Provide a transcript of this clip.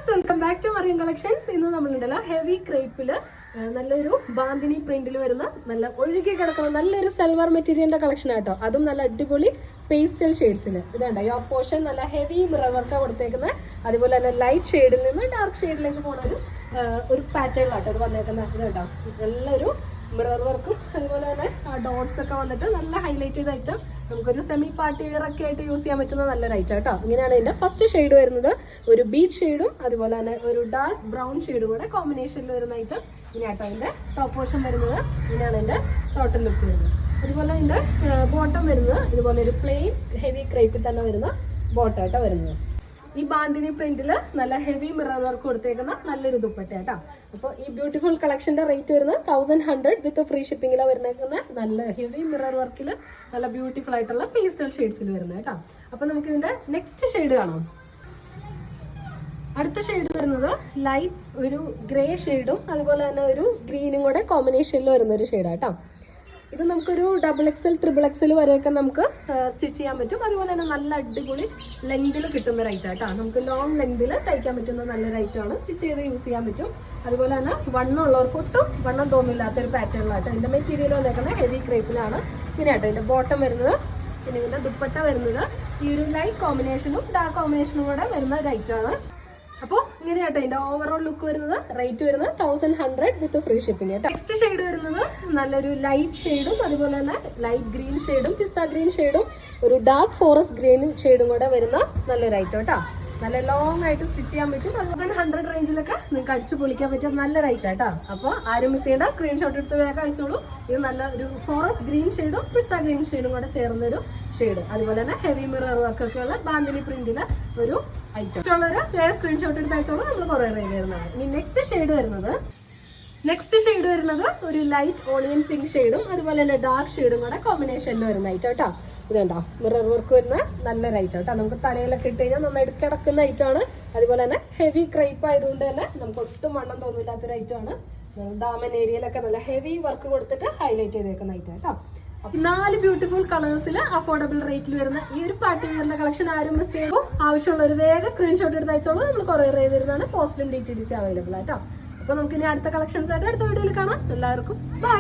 Viewers, welcome back to Mariyam collections. ഇന്ന് നമ്മളുണ്ടല്ലോ heavy ക്രേപ്പില് നല്ലൊരു ബാന്തിനി പ്രിന്റിൽ വരുന്ന നല്ല ഒഴുകി കിടക്കുന്ന നല്ലൊരു സൽവാർ മെറ്റീരിയലിന്റെ കളക്ഷൻ ആട്ടോ. അതും നല്ല അടിപൊളി പേസ്റ്റൽ ഷെയ്ഡ്സിൽ. ഇതാണ്ടോ യോക്ക് പോർഷൻ നല്ല ഹെവി മിറർ വർക്കാണ് കൊടുത്തേക്കുന്നത്. അതുപോലെ തന്നെ ലൈറ്റ് ഷെയ്ഡിൽ നിന്ന് ഡാർക്ക് ഷെയ്ഡിലേക്ക് പോണ ഒരു പാറ്റേണിലാട്ടോ ഇത് വന്നേക്കുന്നത്. ഇത് കേട്ടോ നല്ലൊരു മിറർ വർക്കും അതുപോലെ തന്നെ ഡോട്ട്സ് ഒക്കെ വന്നിട്ട് നല്ല ഹൈലൈറ്റ് ചെയ്ത ഐറ്റം. നമുക്കൊരു സെമി പാർട്ടി വെയർ ഒക്കെ ആയിട്ട് യൂസ് ചെയ്യാൻ പറ്റുന്ന നല്ലൊരു ഐറ്റം കേട്ടോ. ഇങ്ങനെയാണ് ഇതിന്റെ ഫസ്റ്റ് ഷെയ്ഡ് വരുന്നത്. ഒരു ബീച്ച് ഷെയ്ഡും അതുപോലെ തന്നെ ഒരു ഡാർക്ക് ബ്രൗൺ ഷെയ്ഡും കൂടെ കോമ്പിനേഷനിൽ വരുന്ന ഐറ്റം. ഇങ്ങനെയാട്ടോ അതിന്റെ ടോപ്പ് പോർഷൻ വരുന്നത്. ഇങ്ങനെയാണ് ഇതിന്റെ ടോട്ടൽ ലുക്ക് വരുന്നത്. അതുപോലെ ഇതിന്റെ ബോട്ടം വരുന്നത് ഇതുപോലെ ഒരു പ്ലെയിൻ ഹെവി ക്രേപ്പിൽ തന്നെ വരുന്ന ബോട്ടം ആട്ടോ വരുന്നത്. ഈ ബാന്തിനി പ്രിന്റില് നല്ല ഹെവി മിറർ വർക്ക് കൊടുത്തേക്കുന്ന നല്ലൊരു ദുപ്പട്ട കേട്ടോ. അപ്പോൾ ഈ ബ്യൂട്ടിഫുൾ കളക്ഷന്റെ റേറ്റ് വരുന്നത് 1100 വിത്ത് ഫ്രീ ഷിപ്പിംഗിലാണ് വരുന്നേക്കുന്ന. നല്ല ഹെവി മിറർ വർക്കിൽ നല്ല ബ്യൂട്ടിഫുൾ ആയിട്ടുള്ള പേസ്റ്റൽ ഷെയ്ഡ്സിൽ വരുന്നത് കേട്ടോ. അപ്പൊ നമുക്ക് ഇതിന്റെ നെക്സ്റ്റ് ഷെയ്ഡ് കാണാം. അടുത്ത ഷെയ്ഡ് വരുന്നത് ലൈറ്റ് ഒരു ഗ്രേ ഷെയ്ഡും അതുപോലെ തന്നെ ഒരു ഗ്രീനും കൂടെ കോമ്പിനേഷനിൽ വരുന്ന ഒരു ഷെയ്ഡാട്ടോ. ഇത് നമുക്കൊരു XXL, XXL വരെയൊക്കെ നമുക്ക് സ്റ്റിച്ച് ചെയ്യാൻ പറ്റും. അതുപോലെ തന്നെ നല്ല അടിപൊളി ലെങ്തിൽ കിട്ടുന്ന ഒരു ഐറ്റം കേട്ടോ. നമുക്ക് ലോങ് ലെങ്തിൽ തയ്ക്കാൻ പറ്റുന്ന നല്ലൊരു ഐറ്റമാണ്. സ്റ്റിച്ച് ചെയ്ത് യൂസ് ചെയ്യാൻ പറ്റും. അതുപോലെ തന്നെ വണ്ണം ഉള്ളവർക്ക് ഒട്ടും വണ്ണം തോന്നില്ലാത്തൊരു പാറ്റേണിലാട്ടോ. ഇതിന്റെ മെറ്റീരിയൽ വന്നേക്കുന്നത് ഹെവി ക്രേപ്പിലാണ്. ഇങ്ങനെയാട്ടോ ഇതിന്റെ ബോട്ടം വരുന്നത്. പിന്നെ ഇതിന്റെ ദുപ്പട്ട വരുന്നത് ഈ ഒരു ലൈറ്റ് കോമ്പിനേഷനും ഡാർക്ക് കോമ്പിനേഷനും കൂടെ വരുന്ന ഒരു ഐറ്റമാണ്. അപ്പോൾ ഇങ്ങനെയാട്ടോ ഇതിന്റെ ഓവറോൾ ലുക്ക് വരുന്നത്. റേറ്റ് വരുന്നത് 1100 വിത്ത് ഫ്രീ ഷിപ്പിംഗ് കേട്ടോ. നെക്സ്റ്റ് ഷെയ്ഡ് വരുന്നത് നല്ലൊരു ലൈറ്റ് ഷെയ്ഡും അതുപോലെ തന്നെ ലൈറ്റ് ഗ്രീൻ ഷെയ്ഡും പിസ്ത ഗ്രീൻ ഷെയ്ഡും ഒരു ഡാർക്ക് ഫോറസ്റ്റ് ഗ്രീൻ ഷെയ്ഡും കൂടെ വരുന്ന നല്ലൊരു ഐറ്റം കേട്ടോ. നല്ല ലോങ് ആയിട്ട് സ്റ്റിച്ച് ചെയ്യാൻ പറ്റും. 1100 റേഞ്ചിലൊക്കെ നിങ്ങൾക്ക് അടിച്ചു പൊളിക്കാൻ പറ്റിയ നല്ലൊരു ഐറ്റം കേട്ടോ. അപ്പോൾ ആരും മിസ് ചെയ്യേണ്ട, സ്ക്രീൻഷോട്ട് എടുത്ത് വേഗം അയച്ചോളൂ. ഇത് നല്ല ഒരു ഫോറസ്റ്റ് ഗ്രീൻ ഷെയ്ഡും പിസ്ത ഗ്രീൻ ഷെയ്ഡും കൂടെ ചേർന്നൊരു ഷെയ്ഡ്. അതുപോലെ തന്നെ ഹെവി മിറർ വർക്കൊക്കെ ഉള്ള ബാന്തിനി പ്രിന്റിലെ ഒരു ഐറ്റം. ഉള്ളവര് വേറെ സ്ക്രീൻഷോട്ട് എടുത്ത് അയച്ചോളൂ, നമ്മൾ കുറേ റേഞ്ച് വരുന്നതാണ്. ഇനി നെക്സ്റ്റ് ഷെയ്ഡ് വരുന്നത് ഒരു ലൈറ്റ് ഓണിയൻ പിങ്ക് ഷെയ്ഡും അതുപോലെ തന്നെ ഡാർക്ക് ഷെയ്ഡും കൂടെ കോമ്പിനേഷനിൽ വരുന്ന ഐറ്റം കേട്ടോ. ഇതുണ്ടോ മിറർ വർക്ക് വരുന്ന നല്ലൊരു ഐറ്റം കേട്ടോ. നമുക്ക് തലയിലൊക്കെ ഇട്ട് കഴിഞ്ഞാൽ നന്നായിട്ട് കിടക്കുന്ന ഐറ്റമാണ്. അതുപോലെ തന്നെ ഹെവി ക്രൈപ്പ് ആയതുകൊണ്ട് തന്നെ നമുക്ക് ഒട്ടും വണ്ണം തോന്നില്ലാത്തൊരു ഐറ്റമാണ്. ഡാമൻ ഏരിയയിലൊക്കെ നല്ല ഹെവി വർക്ക് കൊടുത്തിട്ട് ഹൈലൈറ്റ് ചെയ്തേക്കുന്ന ഐറ്റം കേട്ടോ. 4 ബ്യൂട്ടിഫുൾ കളേഴ്സിൽ അഫോർഡബിൾ റേറ്റിൽ വരുന്ന ഈ ഒരു പാർട്ടി വെയറിന്റെ കളക്ഷൻ ആരും മിസ് ചെയ്യുമ്പോൾ ആവശ്യമുള്ള ഒരു വേഗം സ്ക്രീൻഷോട്ട് എടുത്ത് അയച്ചോളൂ. നമ്മൾ കൊറിയർ ചെയ്ത് തരുന്നതാണ്. പോസ്റ്റിലും DTDC അവൈലബിൾ ആയിട്ടോ. അപ്പൊ നമുക്ക് ഇനി അടുത്ത കളക്ഷൻസ് ആയിട്ട് അടുത്ത വീഡിയോയിൽ കാണാം. എല്ലാവർക്കും ബൈ.